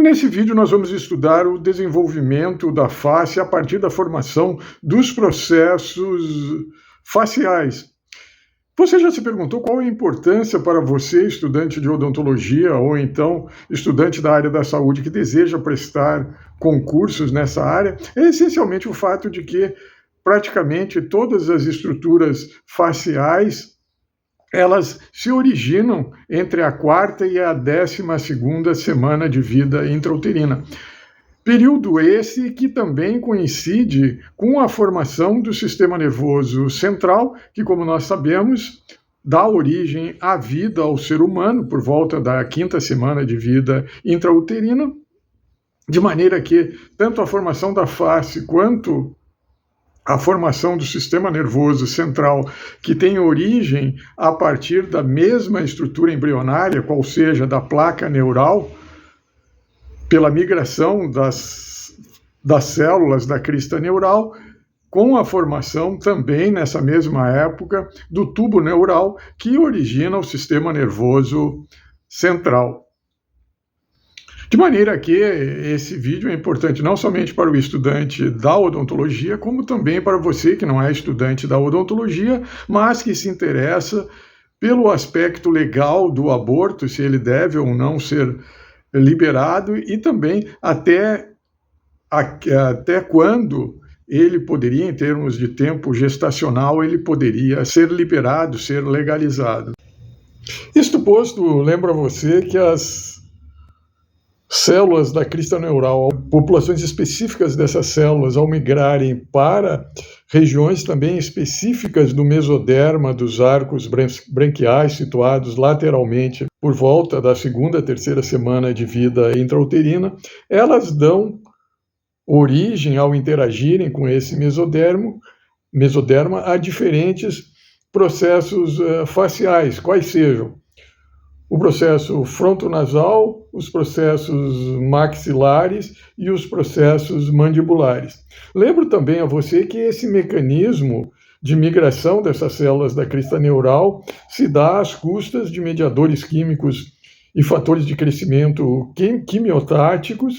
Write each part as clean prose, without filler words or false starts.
Nesse vídeo nós vamos estudar o desenvolvimento da face a partir da formação dos processos faciais. Você já se perguntou qual é a importância para você, estudante de odontologia ou então estudante da área da saúde que deseja prestar concursos nessa área? É essencialmente o fato de que praticamente todas as estruturas faciais elas se originam entre a 4ª e a 12ª semana de vida intrauterina. Período esse que também coincide com a formação do sistema nervoso central, que, como nós sabemos, dá origem à vida ao ser humano por volta da 5ª semana de vida intrauterina, de maneira que tanto a formação da face quanto a formação do sistema nervoso central, que tem origem a partir da mesma estrutura embrionária, qual seja da placa neural, pela migração das células da crista neural, com a formação também, nessa mesma época, do tubo neural, que origina o sistema nervoso central. De maneira que esse vídeo é importante não somente para o estudante da odontologia, como também para você que não é estudante da odontologia, mas que se interessa pelo aspecto legal do aborto, se ele deve ou não ser liberado, e também até quando ele poderia, em termos de tempo gestacional, ele poderia ser liberado, ser legalizado. Isto posto, lembro a você que as células da crista neural, populações específicas dessas células, ao migrarem para regiões também específicas do mesoderma, dos arcos branquiais situados lateralmente por volta da 2ª, 3ª semana de vida intrauterina, elas dão origem, ao interagirem com esse mesoderma, a diferentes processos faciais, quais sejam o processo frontonasal, os processos maxilares e os processos mandibulares. Lembro também a você que esse mecanismo de migração dessas células da crista neural se dá às custas de mediadores químicos e fatores de crescimento quimiotáticos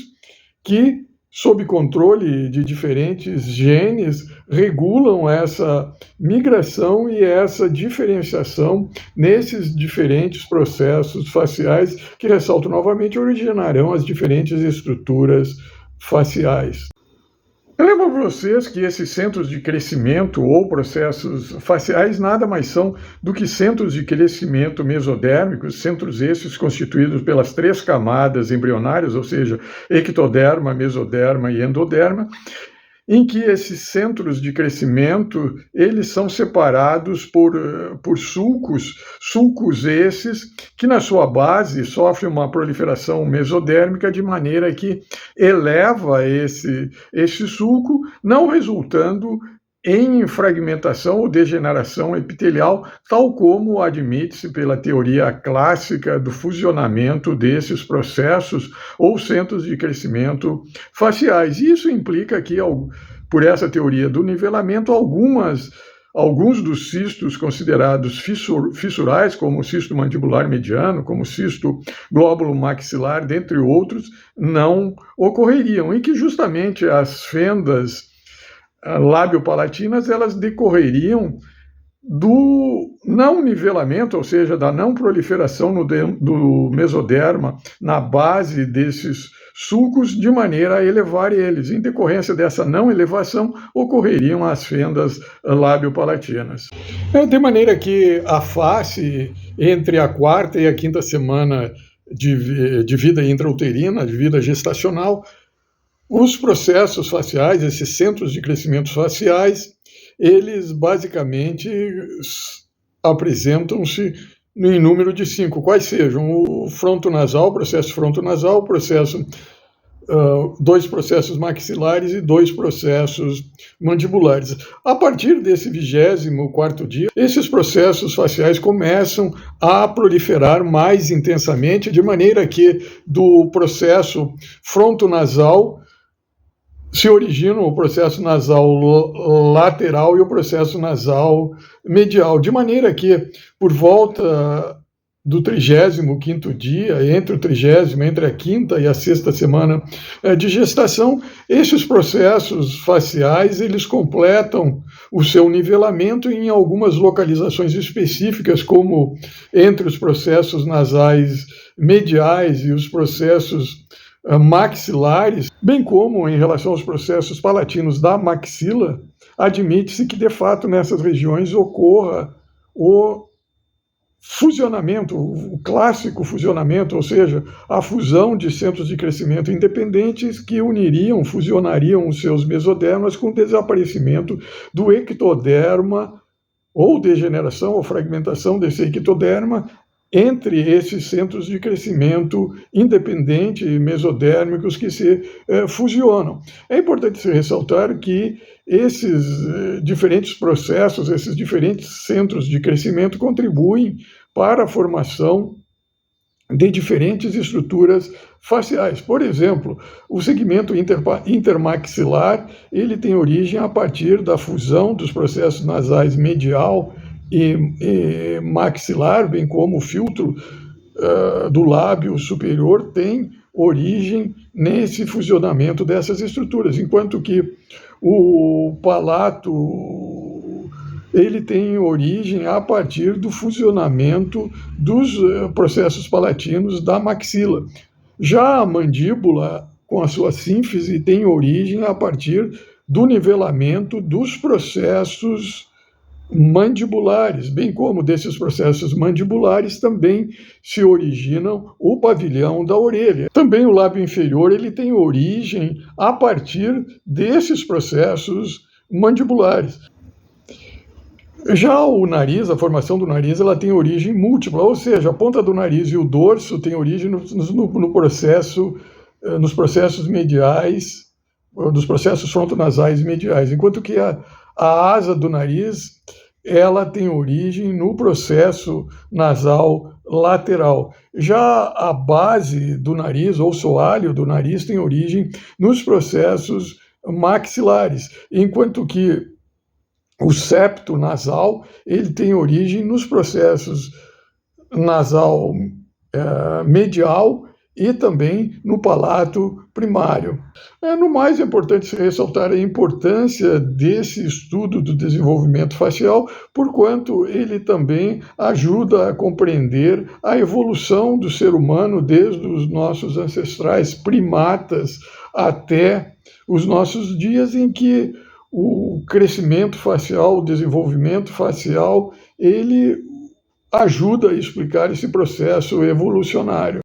que, sob controle de diferentes genes, regulam essa migração e essa diferenciação nesses diferentes processos faciais que, ressalto novamente, originarão as diferentes estruturas faciais. Eu lembro para vocês que esses centros de crescimento ou processos faciais nada mais são do que centros de crescimento mesodérmicos, centros esses constituídos pelas 3 camadas embrionárias, ou seja, ectoderma, mesoderma e endoderma, em que esses centros de crescimento eles são separados por sulcos esses que na sua base sofrem uma proliferação mesodérmica de maneira que eleva esse sulco, não resultando em fragmentação ou degeneração epitelial, tal como admite-se pela teoria clássica do fusionamento desses processos ou centros de crescimento faciais. Isso implica que, por essa teoria do nivelamento, alguns dos cistos considerados fissurais, como o cisto mandibular mediano, como o cisto glóbulo maxilar, dentre outros, não ocorreriam, e que justamente as fendas lábio-palatinas, elas decorreriam do não nivelamento, ou seja, da não proliferação do mesoderma na base desses sulcos, de maneira a elevar eles. Em decorrência dessa não elevação, ocorreriam as fendas lábio-palatinas. De maneira que a face, entre a 4ª e a 5ª semana de vida intrauterina, de vida gestacional, os processos faciais, esses centros de crescimento faciais, eles basicamente apresentam-se em número de 5, quais sejam o frontonasal, processo frontonasal, 2 processos maxilares e 2 processos mandibulares. A partir desse 24º dia, esses processos faciais começam a proliferar mais intensamente, de maneira que do processo frontonasal se originam o processo nasal lateral e o processo nasal medial, de maneira que, por volta do 35º dia, entre o 30º, entre a quinta e a sexta semana de gestação, esses processos faciais, eles completam o seu nivelamento em algumas localizações específicas, como entre os processos nasais mediais e os processos maxilares, bem como em relação aos processos palatinos da maxila. Admite-se que, de fato, nessas regiões ocorra o fusionamento, o clássico fusionamento, ou seja, a fusão de centros de crescimento independentes que fusionariam os seus mesodermas com o desaparecimento do ectoderma ou degeneração ou fragmentação desse ectoderma entre esses centros de crescimento independente e mesodérmicos que se fusionam. É importante se ressaltar que esses diferentes processos, esses diferentes centros de crescimento contribuem para a formação de diferentes estruturas faciais. Por exemplo, o segmento intermaxilar, ele tem origem a partir da fusão dos processos nasais medial e maxilar, bem como o filtro do lábio superior tem origem nesse fusionamento dessas estruturas, enquanto que o palato ele tem origem a partir do fusionamento dos processos palatinos da maxila. Já a mandíbula, com a sua sínfise, tem origem a partir do nivelamento dos processos mandibulares, bem como desses processos mandibulares também se originam o pavilhão da orelha. Também o lábio inferior ele tem origem a partir desses processos mandibulares. Já o nariz, a formação do nariz, ela tem origem múltipla, ou seja, a ponta do nariz e o dorso têm origem nos processos mediais, nos processos frontonasais mediais, enquanto que a asa do nariz ela tem origem no processo nasal lateral. Já a base do nariz, ou soalho do nariz, tem origem nos processos maxilares, enquanto que o septo nasal ele tem origem nos processos nasal medial e também no palato primário. No mais, é importante se ressaltar a importância desse estudo do desenvolvimento facial, porquanto ele também ajuda a compreender a evolução do ser humano desde os nossos ancestrais primatas até os nossos dias, em que o crescimento facial, o desenvolvimento facial, ele ajuda a explicar esse processo evolucionário.